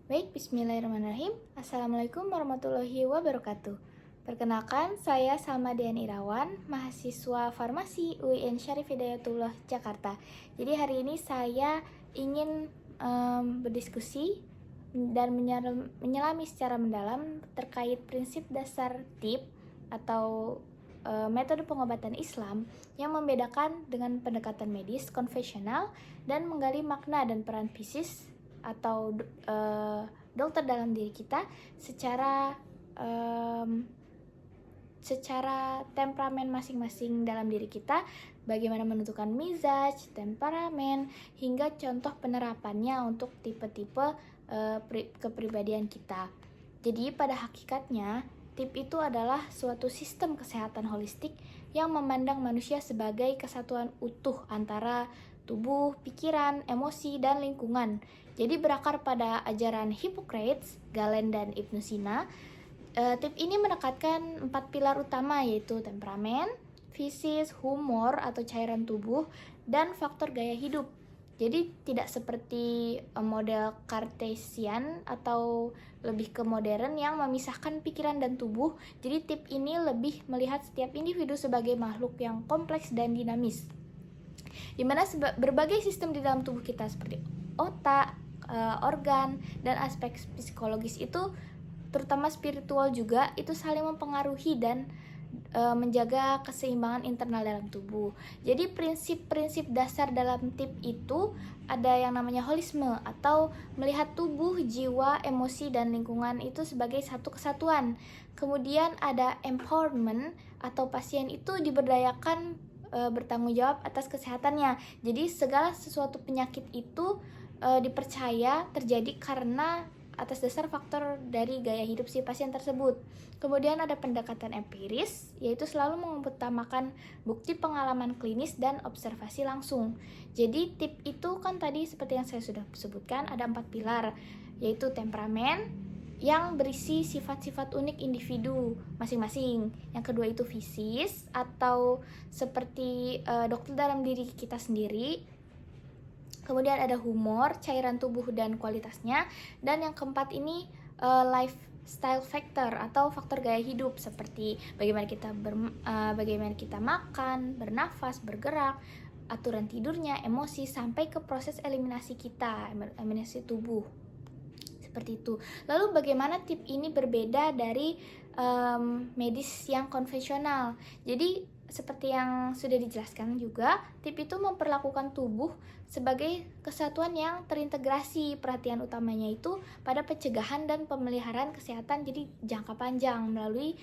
Baik, bismillahirrahmanirrahim. Assalamualaikum warahmatullahi wabarakatuh. Perkenalkan, saya Salma Dian Irawan, mahasiswa farmasi UIN Syarif Hidayatullah, Jakarta. Jadi hari ini saya ingin berdiskusi dan menyelami secara mendalam terkait prinsip dasar TIP atau metode pengobatan Islam yang membedakan dengan pendekatan medis konvensional dan menggali makna dan peran fisis atau dokter dalam diri kita secara temperamen masing-masing dalam diri kita, bagaimana menentukan mizaj, temperamen, hingga contoh penerapannya untuk tipe-tipe kepribadian kita. Jadi pada hakikatnya TIP itu adalah suatu sistem kesehatan holistik yang memandang manusia sebagai kesatuan utuh antara tubuh, pikiran, emosi, dan lingkungan. Jadi berakar pada ajaran Hippocrates, Galen, dan Ibnu Sina. TIP ini menekankan 4 pilar utama, yaitu temperamen, fisis, humor atau cairan tubuh, dan faktor gaya hidup. Jadi tidak seperti model Cartesian atau lebih ke modern yang memisahkan pikiran dan tubuh. Jadi TIP ini lebih melihat setiap individu sebagai makhluk yang kompleks dan dinamis, di mana berbagai sistem di dalam tubuh kita seperti otak, organ, dan aspek psikologis itu, terutama spiritual juga, itu saling mempengaruhi dan menjaga keseimbangan internal dalam tubuh. Jadi prinsip-prinsip dasar dalam TIP itu ada yang namanya holisme atau melihat tubuh, jiwa, emosi, dan lingkungan itu sebagai satu kesatuan. Kemudian ada empowerment atau pasien itu diberdayakan bertanggung jawab atas kesehatannya. Jadi segala sesuatu penyakit itu dipercaya terjadi karena atas dasar faktor dari gaya hidup si pasien tersebut. Kemudian ada pendekatan empiris, yaitu selalu mengutamakan bukti pengalaman klinis dan observasi langsung. Jadi TIP itu kan tadi seperti yang saya sudah sebutkan, ada 4 pilar, yaitu temperamen yang berisi sifat-sifat unik individu masing-masing. Yang kedua itu fisis atau seperti dokter dalam diri kita sendiri. Kemudian ada humor, cairan tubuh dan kualitasnya. Dan yang keempat ini lifestyle factor atau faktor gaya hidup, seperti bagaimana kita makan, bernafas, bergerak, aturan tidurnya, emosi, sampai ke proses eliminasi kita, eliminasi tubuh. Seperti itu. Lalu bagaimana TIP ini berbeda dari medis yang konvensional? Jadi seperti yang sudah dijelaskan juga, TIP itu memperlakukan tubuh sebagai kesatuan yang terintegrasi. Perhatian utamanya itu pada pencegahan dan pemeliharaan kesehatan jadi jangka panjang melalui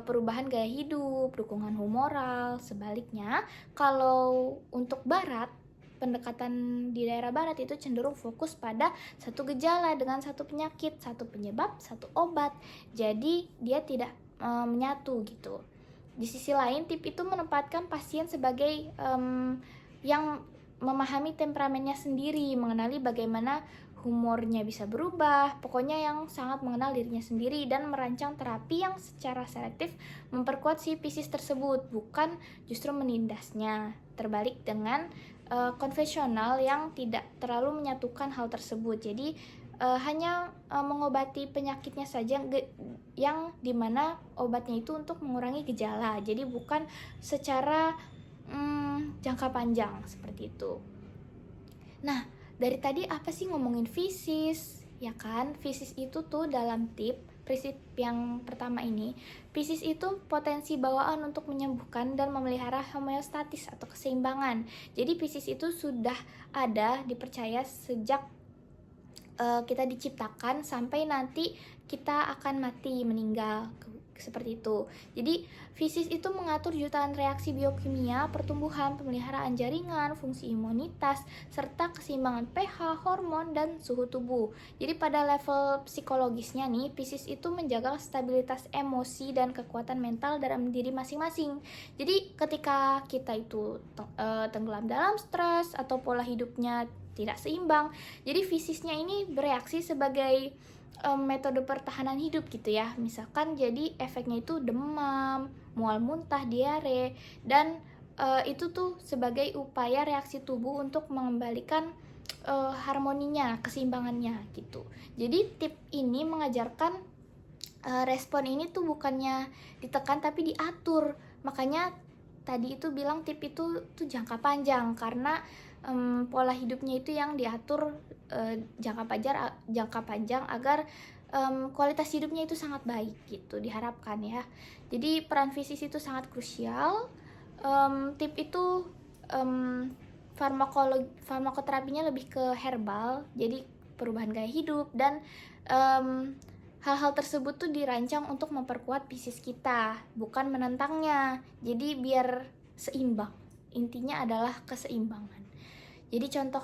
perubahan gaya hidup, dukungan humoral. Sebaliknya, kalau untuk barat, pendekatan di daerah barat itu cenderung fokus pada satu gejala dengan satu penyakit, satu penyebab, satu obat. Jadi dia tidak menyatu gitu. Di sisi lain, TIP itu menempatkan pasien sebagai yang memahami temperamennya sendiri, mengenali bagaimana humornya bisa berubah, pokoknya yang sangat mengenal dirinya sendiri, dan merancang terapi yang secara selektif memperkuat si fisis tersebut, bukan justru menindasnya. Terbalik dengan konvensional yang tidak terlalu menyatukan hal tersebut. Jadi hanya mengobati penyakitnya saja, yang dimana obatnya itu untuk mengurangi gejala, jadi bukan secara jangka panjang seperti itu. Nah, dari tadi apa sih ngomongin fisis, ya kan? Fisis itu tuh dalam TIP, prinsip yang pertama ini, fisis itu potensi bawaan untuk menyembuhkan dan memelihara homeostatis atau keseimbangan. Jadi fisis itu sudah ada, dipercaya sejak kita diciptakan sampai nanti kita akan mati, meninggal, seperti itu. Jadi fisis itu mengatur jutaan reaksi biokimia, pertumbuhan, pemeliharaan jaringan, fungsi imunitas, serta keseimbangan pH, hormon, dan suhu tubuh. Jadi pada level psikologisnya nih, fisis itu menjaga stabilitas emosi dan kekuatan mental dalam diri masing-masing. Jadi ketika kita itu tenggelam dalam stres atau pola hidupnya tidak seimbang, jadi fisisnya ini bereaksi sebagai metode pertahanan hidup gitu ya. Misalkan jadi efeknya itu demam, mual muntah, diare, dan itu tuh sebagai upaya reaksi tubuh untuk mengembalikan harmoninya, keseimbangannya gitu. Jadi tip ini mengajarkan respon ini tuh bukannya ditekan tapi diatur. Makanya tadi itu bilang tip itu tuh jangka panjang, karena pola hidupnya itu yang diatur jangka panjang agar kualitas hidupnya itu sangat baik gitu diharapkan ya. Jadi peran fisis itu sangat krusial. Tip itu farmakoterapinya lebih ke herbal, jadi perubahan gaya hidup, dan hal-hal tersebut tuh dirancang untuk memperkuat fisis kita, bukan menentangnya. Jadi biar seimbang. Intinya adalah keseimbangan. Jadi contoh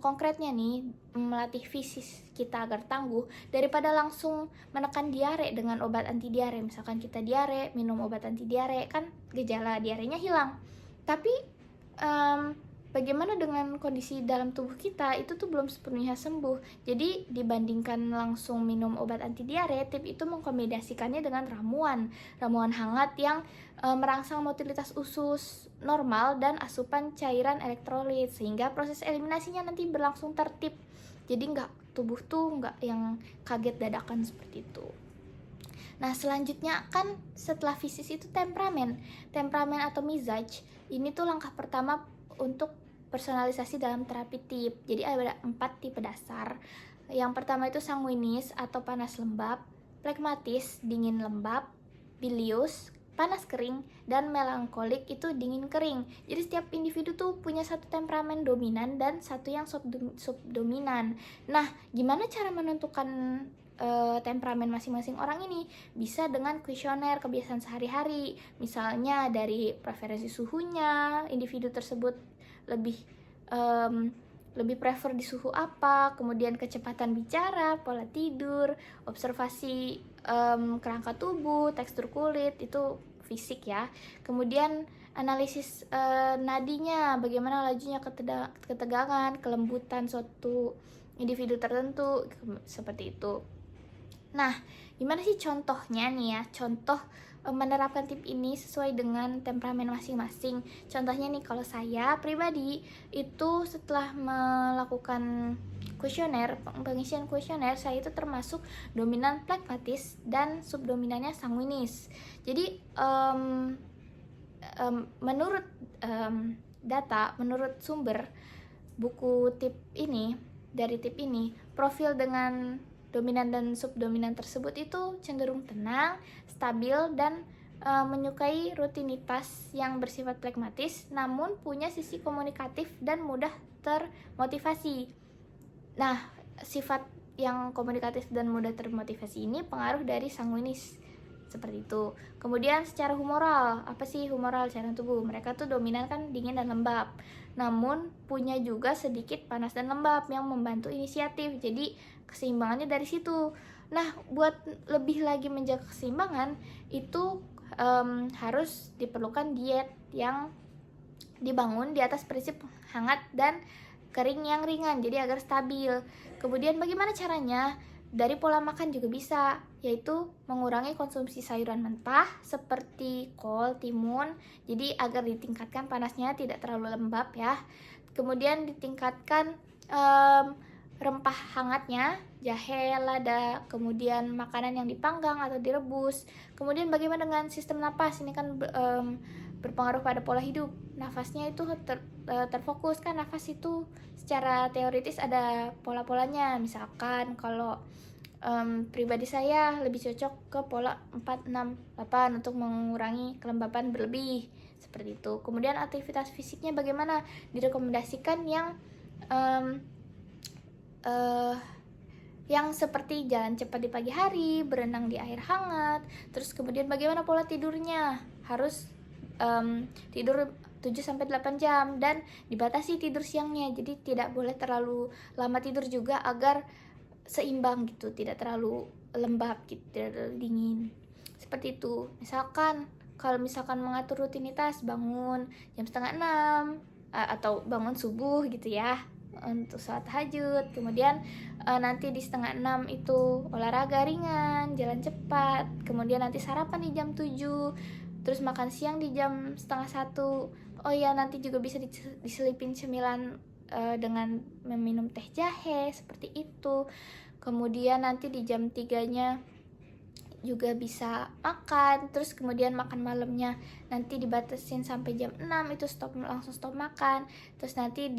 konkretnya nih, melatih fisis kita agar tangguh daripada langsung menekan diare dengan obat anti diare. Misalkan kita diare, minum obat anti diare, kan gejala diarenya hilang. Tapi bagaimana dengan kondisi dalam tubuh kita, itu tuh belum sepenuhnya sembuh. Jadi dibandingkan langsung minum obat anti diare, tip itu mengkombinasikannya dengan ramuan hangat yang merangsang motilitas usus normal dan asupan cairan elektrolit, sehingga proses eliminasinya nanti berlangsung tertib. Jadi tubuh tuh nggak yang kaget dadakan seperti itu. Nah, selanjutnya kan setelah fisis itu temperamen atau mizaj. Ini tuh langkah pertama untuk personalisasi dalam terapi tip. Jadi ada 4 tipe dasar. Yang pertama itu sanguinis atau panas lembab, phlegmatis dingin lembab, bilius panas kering, dan melankolik itu dingin kering. Jadi setiap individu tuh punya satu temperamen dominan dan satu yang subdominan. Nah, gimana cara menentukan temperamen masing-masing orang ini? Bisa dengan kuesioner kebiasaan sehari-hari, misalnya dari preferensi suhunya, individu tersebut lebih prefer di suhu apa, kemudian kecepatan bicara, pola tidur, observasi kerangka tubuh, tekstur kulit, itu fisik ya. Kemudian analisis nadinya, bagaimana lajunya, ketegangan, kelembutan suatu individu tertentu, seperti itu. Nah, gimana sih contohnya nih ya? Contoh menerapkan tip ini sesuai dengan temperamen masing-masing. Contohnya nih, kalau saya pribadi itu setelah melakukan pengisian kuesioner, saya itu termasuk dominan phlegmatis dan subdominannya sanguinis. Jadi menurut data, menurut sumber buku tip ini, dari tip ini, profil dengan dominan dan subdominan tersebut itu cenderung tenang, stabil, dan menyukai rutinitas yang bersifat phlegmatis, namun punya sisi komunikatif dan mudah termotivasi. Nah, sifat yang komunikatif dan mudah termotivasi ini pengaruh dari sanguinis, seperti itu. Kemudian secara humoral, apa sih humoral cairan tubuh? Mereka tuh dominan kan dingin dan lembab, namun punya juga sedikit panas dan lembab yang membantu inisiatif. Jadi keseimbangannya dari situ. Nah, buat lebih lagi menjaga keseimbangan itu harus diperlukan diet yang dibangun di atas prinsip hangat dan kering yang ringan, jadi agar stabil. Kemudian bagaimana caranya? Dari pola makan juga bisa, yaitu mengurangi konsumsi sayuran mentah seperti kol, timun, jadi agar ditingkatkan panasnya tidak terlalu lembab ya. Kemudian ditingkatkan rempah hangatnya, jahe, lada, kemudian makanan yang dipanggang atau direbus. Kemudian bagaimana dengan sistem napas? Ini kan berpengaruh pada pola hidup. Nafasnya itu terfokus, kan nafas itu secara teoritis ada pola-polanya. Misalkan kalau pribadi saya lebih cocok ke pola 4, 6, 8 untuk mengurangi kelembapan berlebih, seperti itu. Kemudian aktivitas fisiknya bagaimana? Direkomendasikan yang seperti jalan cepat di pagi hari, berenang di air hangat. Terus kemudian bagaimana pola tidurnya? Harus tidur 7-8 jam dan dibatasi tidur siangnya. Jadi tidak boleh terlalu lama tidur juga agar seimbang gitu, tidak terlalu lembab gitu, tidak terlalu dingin. Seperti itu. Kalau misalkan mengatur rutinitas, bangun jam 5:30 atau bangun subuh gitu ya untuk sholat tahajud. Kemudian nanti di 5:30 itu olahraga ringan, jalan cepat. Kemudian nanti sarapan di jam 7, terus makan siang di jam 12:30. Oh iya, nanti juga bisa diselipin cemilan dengan meminum teh jahe seperti itu. Kemudian nanti di jam 3-nya juga bisa makan, terus kemudian makan malamnya nanti dibatasin sampai jam 6, itu langsung stop makan. Terus nanti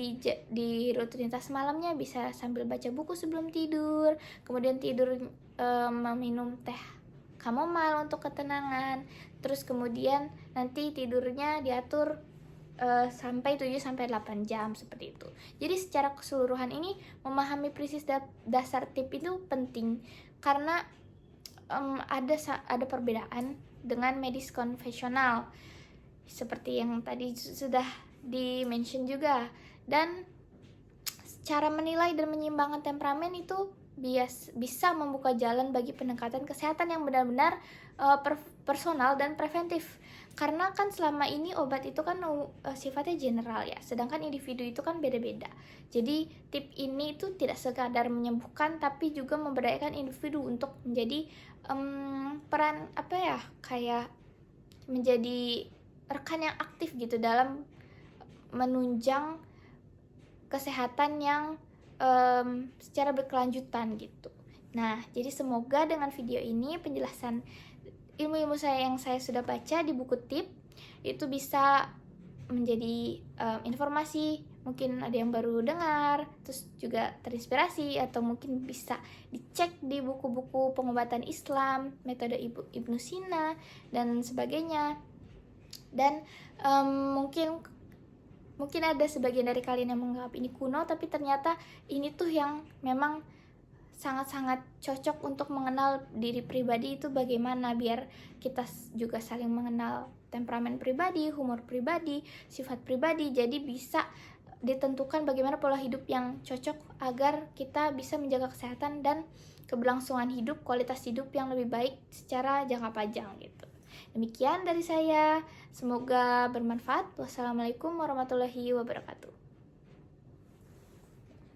di rutinitas malamnya bisa sambil baca buku sebelum tidur, kemudian tidur meminum teh chamomile untuk ketenangan. Terus kemudian nanti tidurnya diatur sampai 7-8 jam seperti itu. Jadi secara keseluruhan ini memahami prinsip dasar tip itu penting karena ada perbedaan dengan medis konvensional seperti yang tadi sudah di-mention juga. Dan cara menilai dan menyeimbangkan temperamen itu bisa membuka jalan bagi pendekatan kesehatan yang benar-benar personal dan preventif. Karena kan selama ini obat itu kan sifatnya general ya, sedangkan individu itu kan beda-beda. Jadi tip ini itu tidak sekadar menyembuhkan, tapi juga memberdayakan individu untuk menjadi peran kayak menjadi rekan yang aktif gitu dalam menunjang kesehatan yang secara berkelanjutan gitu. Nah, jadi semoga dengan video ini penjelasan ilmu-ilmu yang saya sudah baca di buku tip itu bisa menjadi informasi, mungkin ada yang baru dengar, terus juga terinspirasi, atau mungkin bisa dicek di buku-buku pengobatan Islam, metode Ibnu Sina, dan sebagainya. Dan mungkin ada sebagian dari kalian yang menganggap ini kuno, tapi ternyata ini tuh yang memang sangat-sangat cocok untuk mengenal diri pribadi itu bagaimana, biar kita juga saling mengenal temperamen pribadi, humor pribadi, sifat pribadi. Jadi bisa ditentukan bagaimana pola hidup yang cocok agar kita bisa menjaga kesehatan dan keberlangsungan hidup, kualitas hidup yang lebih baik secara jangka panjang gitu. Demikian dari saya, semoga bermanfaat. Wassalamualaikum warahmatullahi wabarakatuh.